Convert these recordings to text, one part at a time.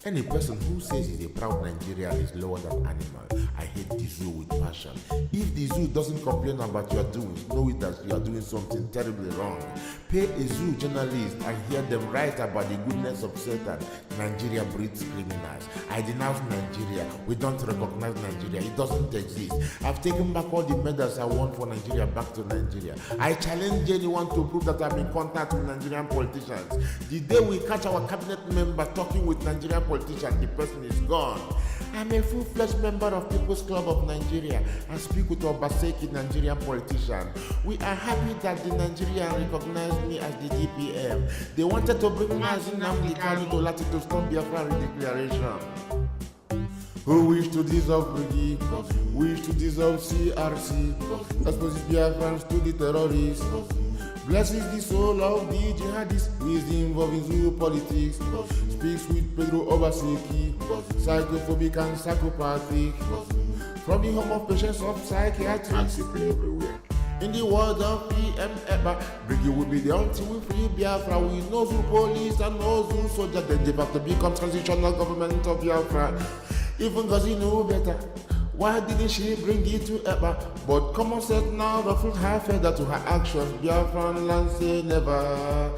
Any person who says he's a proud Nigerian is lower than animal. I hate the zoo with passion. If the zoo doesn't complain about your doings, know it that you are doing something terribly wrong. Pay a zoo journalist and hear them write about the goodness of Satan. Nigeria breeds criminals. I denounce Nigeria. We don't recognize Nigeria. It doesn't exist. I've taken back all the medals I won for Nigeria back to Nigeria. I challenge anyone to prove that I'm in contact with Nigerian politicians. The day we catch our cabinet member talking with Nigerian politicians, the person is gone. I'm a full-fledged member of People's Club of Nigeria and speak with Obaseki, Nigerian politician. We are happy that the Nigerians recognized me as the DPM. They wanted to bring nnamdi kanu to Latin to stop Biafra declaration. Who wish to dissolve Brigi, wish to dissolve CRC, exposes Biafrans to the terrorists. Blesses the soul of the jihadists who is involved in zoo politics. Speaks with Pedro Obaseki, psychophobic and psychopathic. From the home of patients of psychiatrists. In the words of PM Ekpa, Brigi will be there until we free Biafra. We no zoo police and no zoo soldiers. Then they have to become transitional government of Biafra. Even Ngozi knew better. Why didn't she bring it to Ekpa? But common sense now ruffled her feather to her actions. Biafran land say never.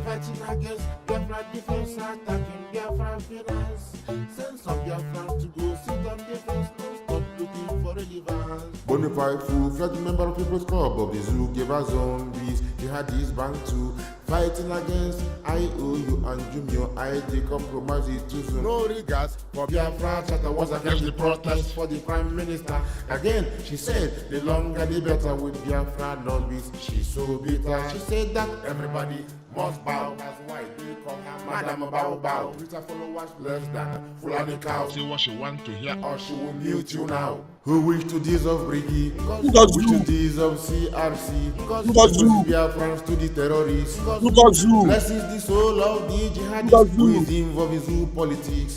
Fighting against Biafra defense, attacking Biafra finance. Send some Biafrans to go sit on defense, no stop looking for relevance. Bonafide full-fledged member of People's Club of the Zoo gave us zombies. He had his bank too. Fighting against IOU and Jumio ID compromises too soon. No regards for Biafra chatter was against the protest for the Prime Minister. Again, she said, the longer the better with Biafra lobbies. She's so bitter. She said that everybody must bow. That's why they call her Madam Bow Bow. With her followers less than Fulani cow. Say what she want to hear or she will mute you now. Who wish to dissolve Brigi? Who wish to dissolve CRC? Who Biafrans to the terrorists? Blesses the soul of the jihadists who is involved in zoo politics.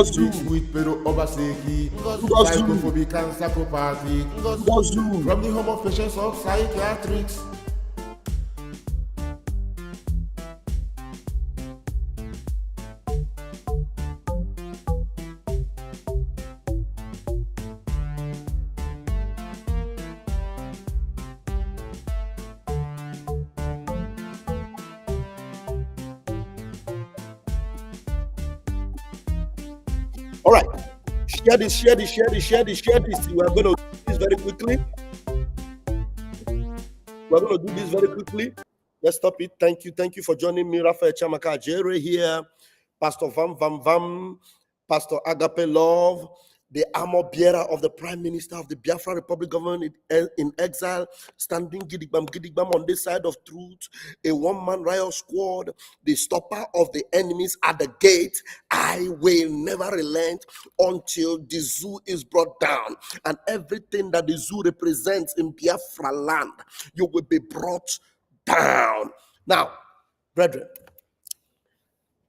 Speaks with Pedro Obaseki, psychophobic and psychopathic. From the home of patients of psychiatrics. All right, share this. We are going to do this very quickly. Let's stop it. Thank you for joining me. Raphael Chamaka Jere here, Pastor Vam, Pastor Agape Love, the armor bearer of the Prime Minister of the Biafra Republic government in exile, standing gidigbam on this side of truth, a one-man riot squad, the stopper of the enemies at the gate. I will never relent until the zoo is brought down, and everything that the zoo represents in Biafra land, you will be brought down. Now, brethren,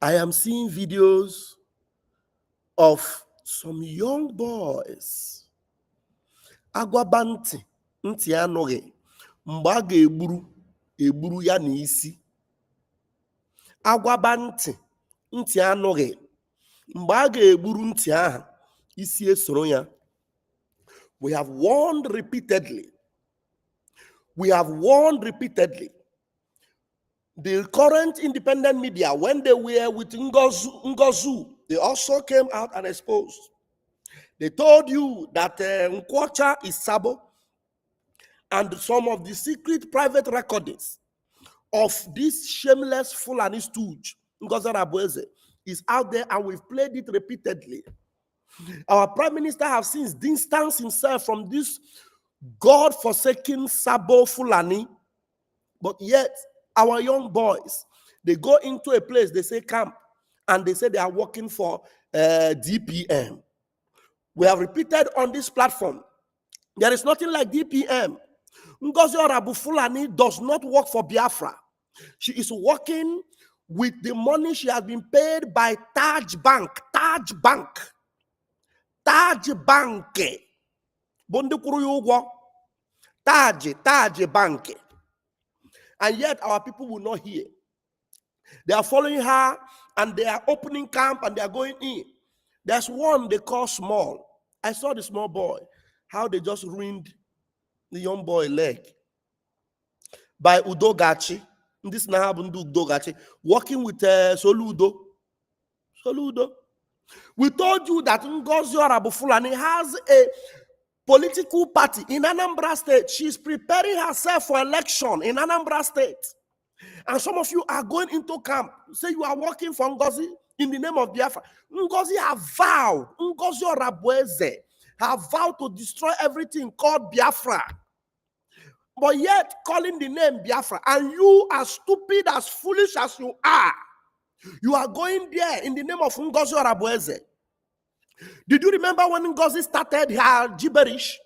I am seeing videos of some young boys. Agwabanti nti anoghe mgbe a ga-egburu ya n'isi. Agwabanti nti anoghe mgbe a ga-egburu nti aha isi esoro ya. We have warned repeatedly. The current independent media, when they were with Ngozi, they also came out and exposed. They told you that Nkwocha is Sabo, and some of the secret private recordings of this shameless Fulani stooge, Ngozi Orabufulani, is out there, and we've played it repeatedly. Our Prime Minister has since distanced himself from this God-forsaken Sabo Fulani, but yet our young boys, they go into a place, they say camp, and they say they are working for DPM. We have repeated on this platform, there is nothing like DPM. Ngozi Orabufulani does not work for Biafra. She is working with the money she has been paid by Taj Bank. Taj Bank. And yet our people will not hear. They are following her, and they are opening camp, and they are going in. There's one they call Small. I saw the small boy, how they just ruined the young boy leg by Udogachi. This now happened to Udogachi, working with Soludo. Soludo. We told you that Ngozi Orabufulani has a political party in Anambra State. She's preparing herself for election in Anambra State. And some of you are going into camp. Say you are working for Ngozi in the name of Biafra. Ngozi have vowed, Ngozi Orabufulani have vowed to destroy everything called Biafra. But yet calling the name Biafra. And you, as stupid, as foolish as you are going there in the name of Ngozi Orabufulani. Did you remember when Ngozi started her gibberish?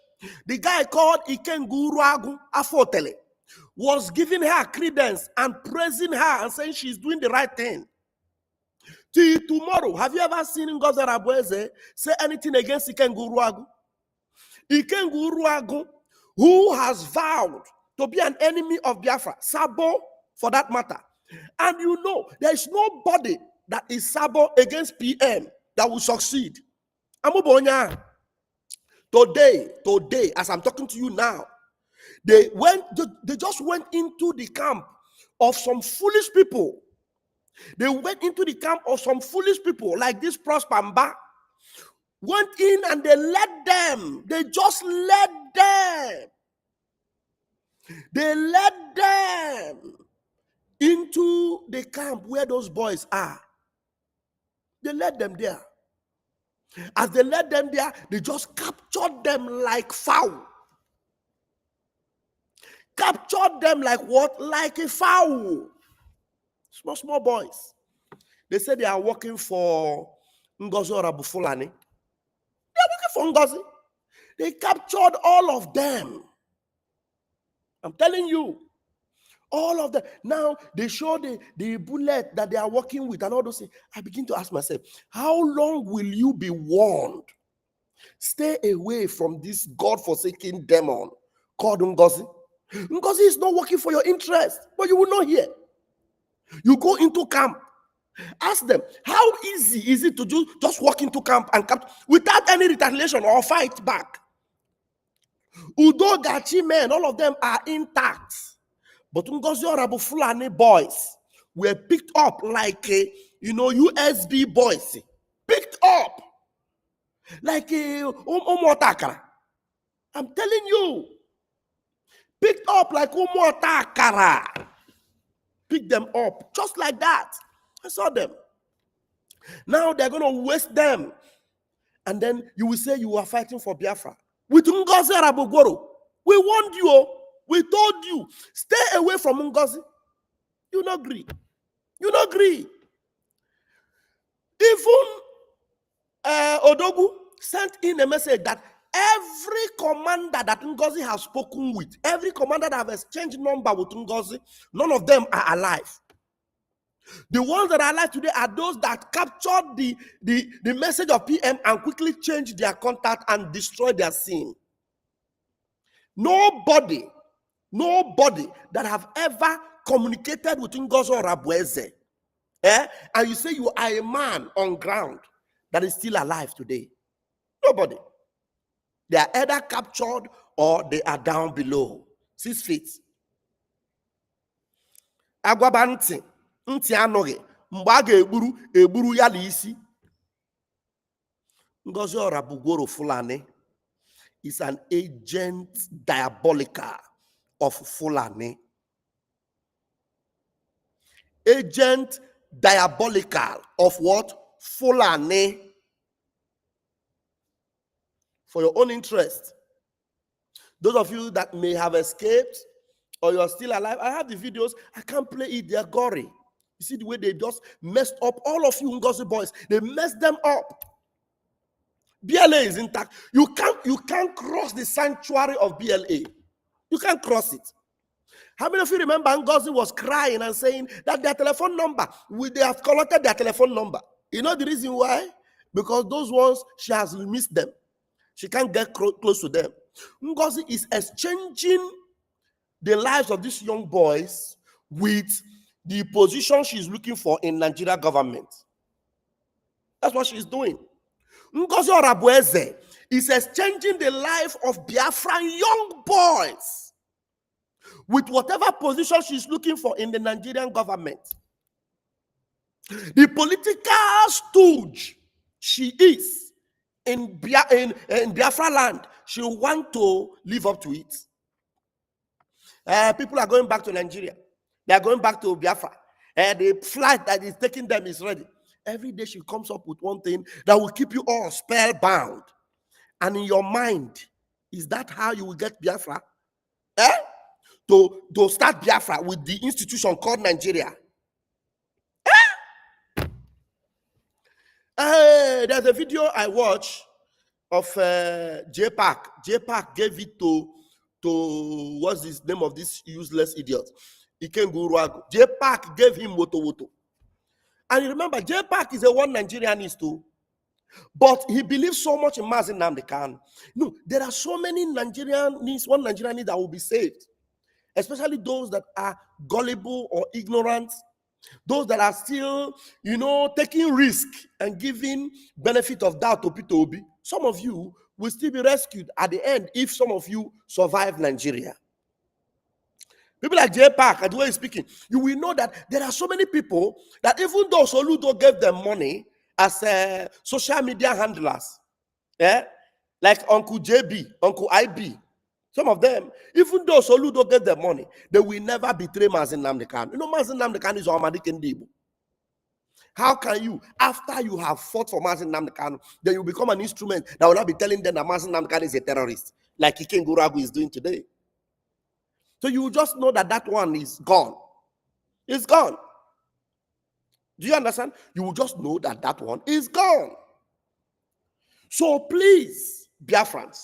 The guy called Ikenguruagu Afotele was giving her credence and praising her and saying she's doing the right thing. Till tomorrow, have you ever seen Ngozi Orabufulani say anything against Ikenguruagu? Ikenguruagu, who has vowed to be an enemy of Biafra, Sabo for that matter. And you know, there is nobody that is Sabo against PM that will succeed. Amubonya. Today, as I'm talking to you now, they just went into the camp of some foolish people. They went into the camp of some foolish people like this Prosper Mba. Went in and they led them. They just led them. They led them into the camp where those boys are. They led them there. As they led them there, they just captured them like fowl. Captured them like what? Like a fowl. Small boys. They say they are working for Ngozi Orabufulani. They are working for Ngozi. They captured all of them. I'm telling you. All of them. Now, they show the bullet that they are working with and all those things. I begin to ask myself, how long will you be warned? Stay away from this God-forsaken demon called Ngozi. Ngozi is not working for your interest, but you will not hear. You go into camp. Ask them, how easy is it to just walk into camp and camp without any retaliation or fight back? Udogachi men, all of them are intact. But Ngozi Orabufulani boys were picked up like a, USB boys. Picked up like a Umotakara. I'm telling you. Picked up like Umotakara. Picked them up just like that. I saw them. Now they're going to waste them. And then you will say you are fighting for Biafra. With Ngozi Orabufulani, we warned you. We told you, stay away from Ngozi. You not agree. You not agree. Even Odogu sent in a message that every commander that Ngozi has spoken with, every commander that have exchanged number with Ngozi, none of them are alive. The ones that are alive today are those that captured the message of PM and quickly changed their contact and destroyed their scene. Nobody that have ever communicated with Ngozi Orabufulani, and you say you are a man on ground that is still alive today. Nobody. They are either captured or they are down below 6 feet. Agwabanti, nti anoge, mbaga eburu ya isi. Ngozi Orabufulani is an agent diabolical of Fulani. Agent diabolical of what? Fulani. For your own interest. Those of you that may have escaped or you are still alive, I have the videos. I can't play it. They are gory. You see the way they just messed up all of you Ngozi boys. They messed them up. BLA is intact. You can't cross the sanctuary of BLA. You can't cross it. How many of you remember Ngozi was crying and saying that their telephone number, they have collected their telephone number? You know the reason why? Because those ones, she has missed them. She can't get close to them. Ngozi is exchanging the lives of these young boys with the position she's looking for in Nigeria government. That's what she's doing. Ngozi Orabufulani is exchanging the life of Biafran young boys with whatever position she's looking for in the Nigerian government. The political stooge she is in Biafra land, she want to live up to it. People are going back to Nigeria. They are going back to Biafra. The flight that is taking them is ready. Every day she comes up with one thing that will keep you all spellbound. And in your mind, is that how you will get Biafra? To start Biafra with the institution called Nigeria. There's a video I watched of J-Pack. J-Pack gave it to what's his name of this useless idiot? Ikenguruagu. J-Pack gave him Woto. And you remember, J-Pack is a one Nigerianist too. But he believes so much in nnamdi Kanu. No, there are so many Nigerians, one Nigerian that will be saved. Especially those that are gullible or ignorant. Those that are still, taking risk and giving benefit of doubt to Peter Obi. Some of you will still be rescued at the end if some of you survive Nigeria. People like J-Pack, and the way he's speaking, you will know that there are so many people that even though Soludo gave them money as social media handlers, like Uncle JB, Uncle IB, some of them, even though Soludo gave them money, they will never betray nnamdi Kanu. nnamdi Kanu is Ahmadi Kendibu. How can you, after you have fought for nnamdi Kanu, then you become an instrument that will not be telling them that nnamdi Kanu is a terrorist, like Ikenguragu is doing today? So you just know that that one is gone. It's gone. Do you understand? You will just know that that one is gone. So please, Biafrans,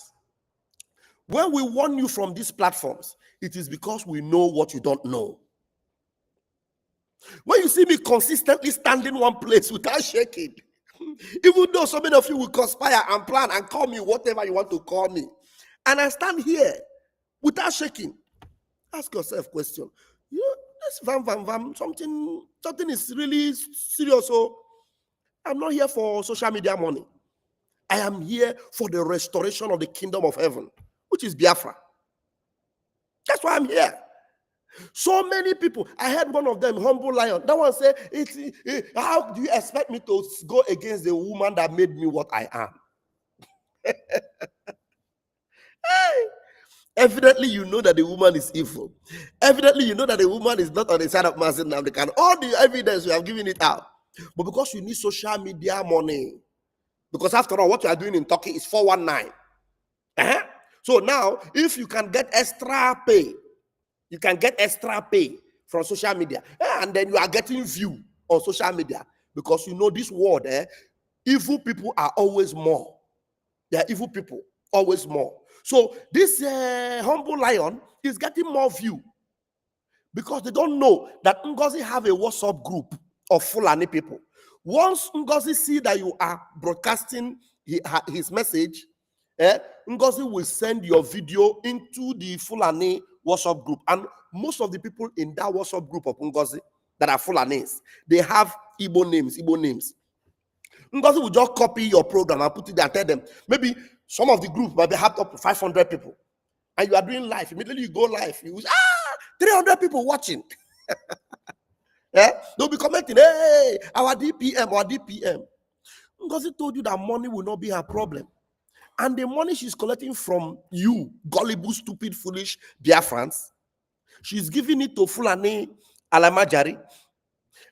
when we warn you from these platforms, it is because we know what you don't know. When you see me consistently standing one place without shaking, even though so many of you will conspire and plan and call me whatever you want to call me, and I stand here without shaking, ask yourself a question. This something is really serious. So I'm not here for social media money. I am here for the restoration of the kingdom of heaven, which is Biafra. That's why I'm here. So many people. I heard one of them, Humble Lion. That one said, how do you expect me to go against the woman that made me what I am? Hey. Evidently, you know that the woman is evil. Evidently, you know that the woman is not on the side of nnamdi Kanu. All the evidence, you have given it out. But because you need social media money, because after all, what you are doing in Turkey is 419. So now, if you can get extra pay, from social media, and then you are getting view on social media, because you know this world, evil people are always more. There are evil people, always more. So this Humble Lion is getting more view because they don't know that Ngozi have a WhatsApp group of Fulani people. Once Ngozi see that you are broadcasting his message, Ngozi will send your video into the Fulani WhatsApp group. And most of the people in that WhatsApp group of Ngozi that are Fulanis, they have Igbo names. Ngozi will just copy your program and put it there and tell them, maybe some of the group might have up to 500 people. And you are doing live. Immediately you go live. You will 300 people watching. They'll be commenting, hey, our DPM. Ngozi told you that money will not be her problem. And the money she's collecting from you, gullible, stupid, foolish Biafrans, she's giving it to Fulani Alamajari.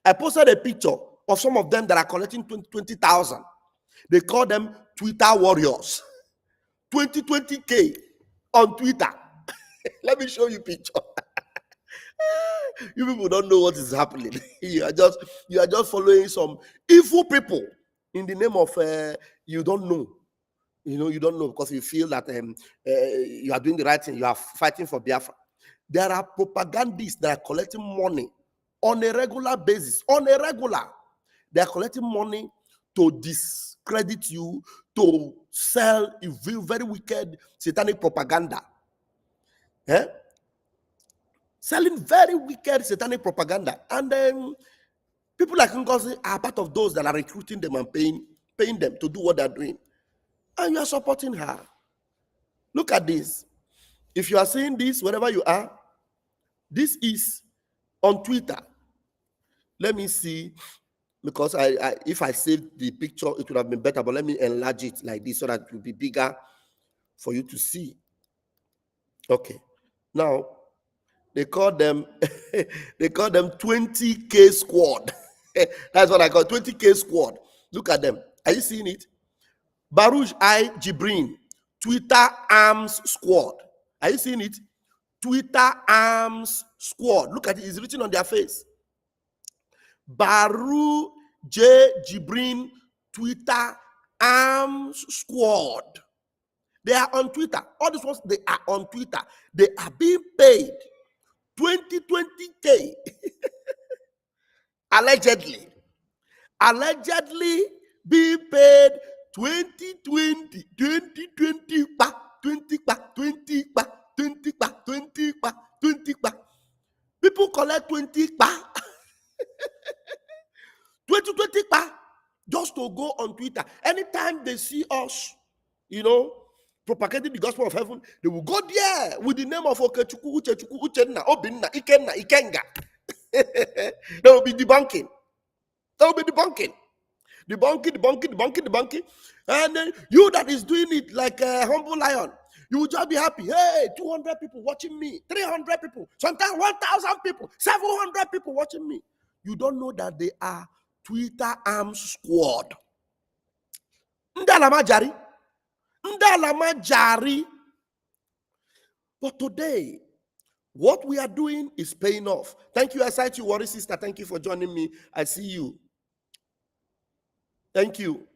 I posted a picture of some of them that are collecting 20,000. They call them Twitter warriors. 20K on Twitter. Let me show you a picture. You people don't know what is happening. You are just following some evil people in the name of you don't know. You don't know because you feel that you are doing the right thing. You are fighting for Biafra. There are propagandists that are collecting money on a regular basis. They are collecting money to discredit you, to sell very wicked satanic propaganda. Selling very wicked satanic propaganda. And then people like Ngozi are part of those that are recruiting them and paying them to do what they're doing. and you are supporting her. Look at this. If you are seeing this, wherever you are, this is on Twitter. Let me see, because if I saved the picture, it would have been better, but let me enlarge it like this so that it will be bigger for you to see. Okay. Now, they call them 20K squad. That's what I call 20K squad. Look at them. Are you seeing it? Baruch I Jibrin, Twitter Arms Squad. Are you seeing it? Twitter Arms Squad. Look at it. It's written on their face. Baruch J. Jibrin, Twitter Arms Squad. They are on Twitter. All these ones, they are on Twitter. They are being paid 20K. Allegedly being paid 2020, 2020, 20, 20, 20, 20, 20. People collect 20, 20, just to go on Twitter. Anytime they see us, propagating the gospel of heaven, they will go there with the name of Okechukwu, Uchechukwu, Uchenna, Obinna, Ikenna, Ikenga. They will be debunking. Debunking. And then you that is doing it like a humble lion, you will just be happy. Hey, 200 people watching me, 300 people, sometimes 1,000 people, 700 people watching me. You don't know that they are Twitter Arms Squad. Ndalama jari. But today, what we are doing is paying off. Thank you. I cite you, Worry Sister. Thank you for joining me. I see you. Thank you.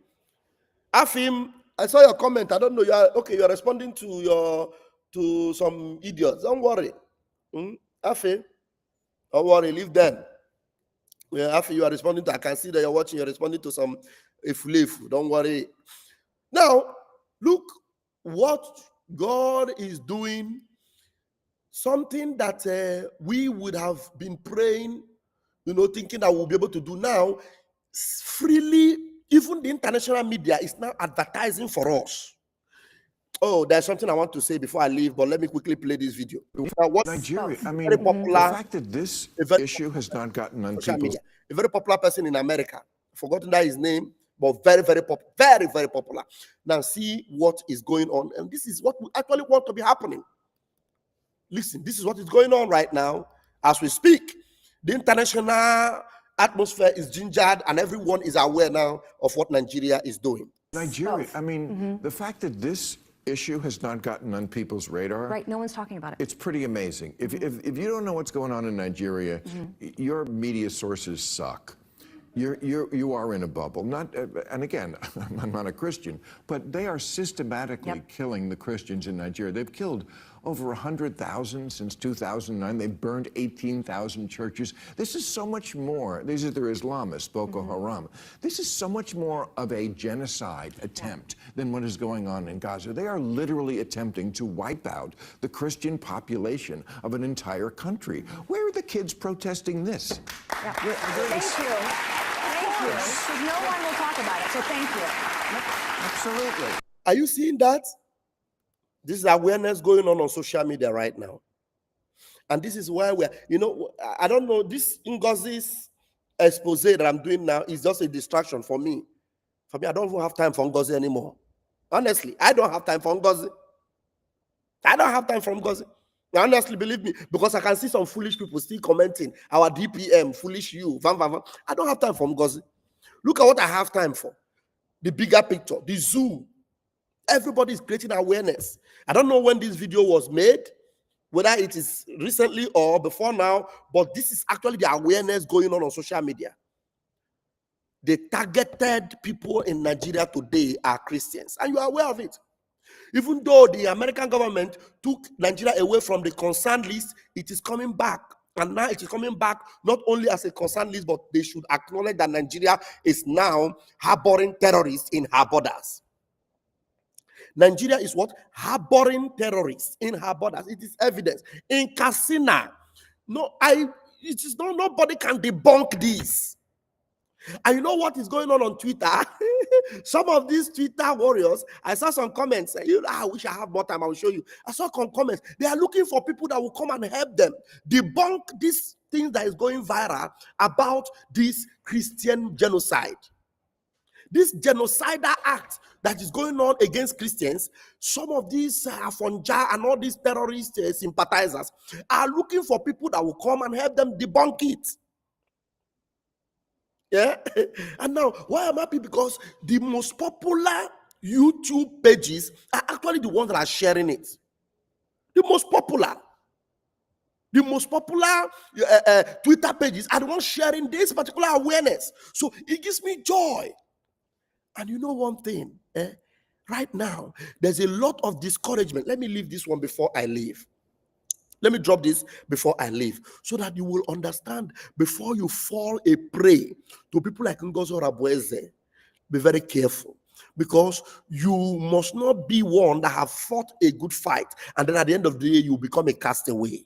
Afim, I saw your comment. I don't know. You're responding to some idiots. Don't worry. Afim, don't worry. Leave them. Yeah, Afim, you are responding to. I can see that you're watching. You're responding to some ifulefu. Don't worry. Now, look what God is doing. Something that we would have been praying, thinking that we'll be able to do now freely. Even the international media is now advertising for us. Oh, there's something I want to say before I leave, but let me quickly play this video. Now, what's Nigeria? I mean, popular, the fact that this issue has not gotten on people's... A very popular person in America. I've forgotten that his name, but very, very popular. Very, very popular. Now, see what is going on. And this is what we actually want to be happening. Listen, this is what is going on right now as we speak. The international atmosphere is gingered and everyone is aware now of what Nigeria is doing. Nigeria, I mean, the fact that this issue has not gotten on people's radar. Right, no one's talking about it. It's pretty amazing. If you don't know what's going on in Nigeria, your media sources suck. You are in a bubble. And again, I'm not a Christian, but they are systematically killing the Christians in Nigeria. They've killed over 100,000 since 2009. They've burned 18,000 churches. This is so much more. These are their Islamists, Boko Haram. This is so much more of a genocide attempt than what is going on in Gaza. They are literally attempting to wipe out the Christian population of an entire country. Where are the kids protesting this? Yeah. Thank you. Because no one will talk about it, so thank you. Absolutely. Are you seeing that? This is awareness going on social media right now. And this is why we're, I don't know, this Ngozi's expose that I'm doing now is just a distraction for me. For me, I don't even have time for Ngozi anymore. Honestly, I don't have time for Ngozi. Honestly, believe me, because I can see some foolish people still commenting, our DPM, foolish you, van. I don't have time for Ngozi. Look at what I have time for. The bigger picture, the zoo. Everybody is creating awareness. I don't know when this video was made, whether it is recently or before now, but this is actually the awareness going on social media. The targeted people in Nigeria today are Christians, and you are aware of it. Even though the American government took Nigeria away from the concerned list, it is coming back. And now it is coming back not only as a concerned list, but they should acknowledge that Nigeria is now harboring terrorists in her borders. Nigeria is what? Harboring terrorists in her borders. It is evidence. In Katsina, nobody can debunk this. And you know what is going on Twitter? Some of these Twitter warriors, I saw some comments. I wish I have more time. I will show you. I saw some comments. They are looking for people that will come and help them debunk this thing that is going viral about this Christian genocide. This genocidal act that is going on against Christians, some of these Afonja and all these terrorist sympathizers are looking for people that will come and help them debunk it. Yeah. And now, why I'm happy? Because the most popular YouTube pages are actually the ones that are sharing it. The most popular Twitter pages are the ones sharing this particular awareness. So it gives me joy. And you know one thing, right now, there's a lot of discouragement. Let me leave this one before I leave. Let me drop this before I leave, so that you will understand before you fall a prey to people like Ngozi Orabufulani. Be very careful, because you must not be one that have fought a good fight and then at the end of the day you become a castaway.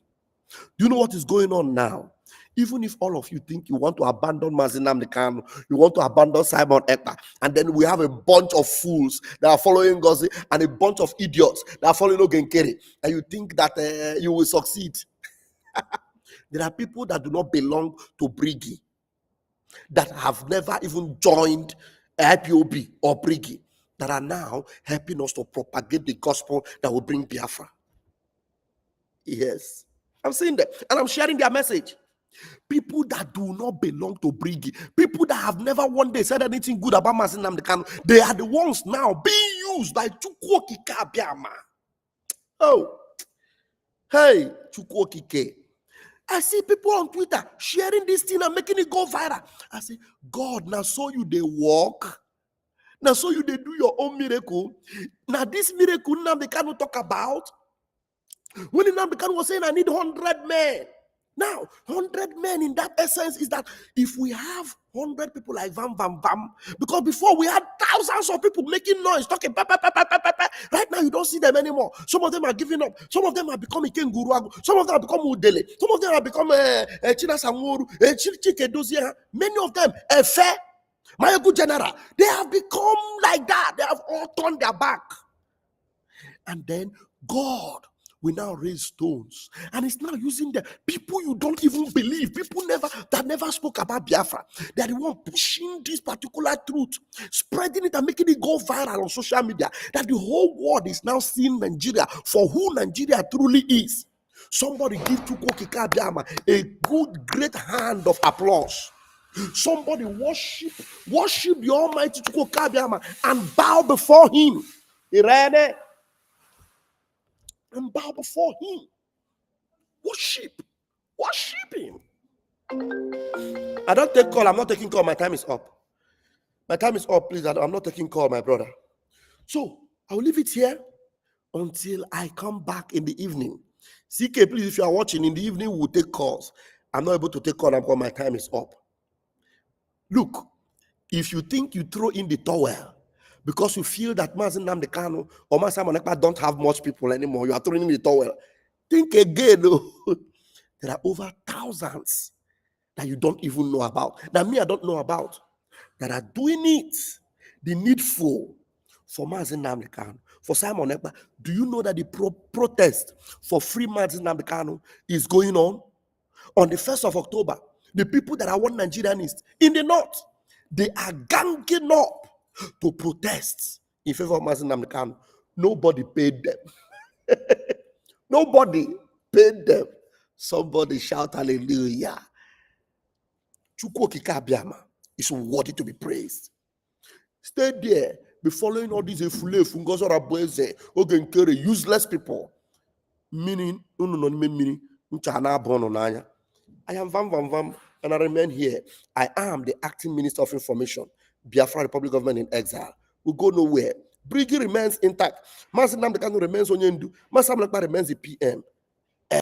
Do you know what is going on now? Even if all of you think you want to abandon nnamdi Kanu, you want to abandon Simon Ekpa, and then we have a bunch of fools that are following Ngozi and a bunch of idiots that are following Ogenkere, and you think that you will succeed. There are people that do not belong to Brigi, that have never even joined ipob or Brigi, that are now helping us to propagate the gospel that will bring Biafra. Yes, I'm seeing that, and I'm sharing their message. People that do not belong to Brigi, people that have never one day said anything good about nnamdi Kanu, they are the ones now being used by Chukwuokike Abiama. Oh, hey, Chukwuokike. I see people on Twitter sharing this thing and making it go viral. I say, God, now so you they walk, now so you they do your own miracle. Now this miracle nnamdi Kanu talk about, when nnamdi Kanu was saying, I need 100 men. Now, 100 men in that essence is that if we have 100 people like Vam, because before we had thousands of people making noise, talking, right now you don't see them anymore. Some of them are giving up. Some of them have become Ikenguru. Some of them have become Udele. Some of them have become China Samuru, Chike Dozia. Many of them, Efe, my good general, they have become like that. They have all turned their back. And then God we now raise stones, and it's now using the people you don't even believe, people that never spoke about Biafra. They are the one pushing this particular truth, spreading it and making it go viral on social media, that the whole world is now seeing Nigeria for who Nigeria truly is. Somebody give Chukwuokike Abiama a good, great hand of applause. Somebody worship the Almighty Chukwuokike Abiama and bow before him. Irene. And bow before him. Worship him. I don't take call. I'm not taking call. My time is up. My time is up, please. I'm not taking call, my brother. So I'll leave it here until I come back in the evening. CK, please, if you are watching in the evening, we'll take calls. I'm not able to take call because my time is up. Look, if you think you throw in the towel because you feel that nnamdi Kanu or Simon Ekpa don't have much people anymore, you are throwing in the towel. Think again. There are over thousands that you don't even know about, that me I don't know about, that are doing it, the needful for nnamdi Kanu, for Simon Ekpa. Do you know that the protest for free nnamdi Kanu is going on? On the 1st of October, the people that are one Nigerianists in the north, they are ganging up to protest in favor of nnamdi Kanu. Nobody paid them. Nobody paid them. Somebody shout hallelujah. Chukwuokike Abiama is worthy to be praised. Stay there. Be following all these Ngozi Orabufulani, Ogenkere, useless people. Meaning, I am Vam, and I remain here. I am the acting Minister of Information, Biafra Republic Government in exile. We go nowhere. Brigi remains intact. Nnamdi Kanu remains Onyendu. Ekpa remains the PM.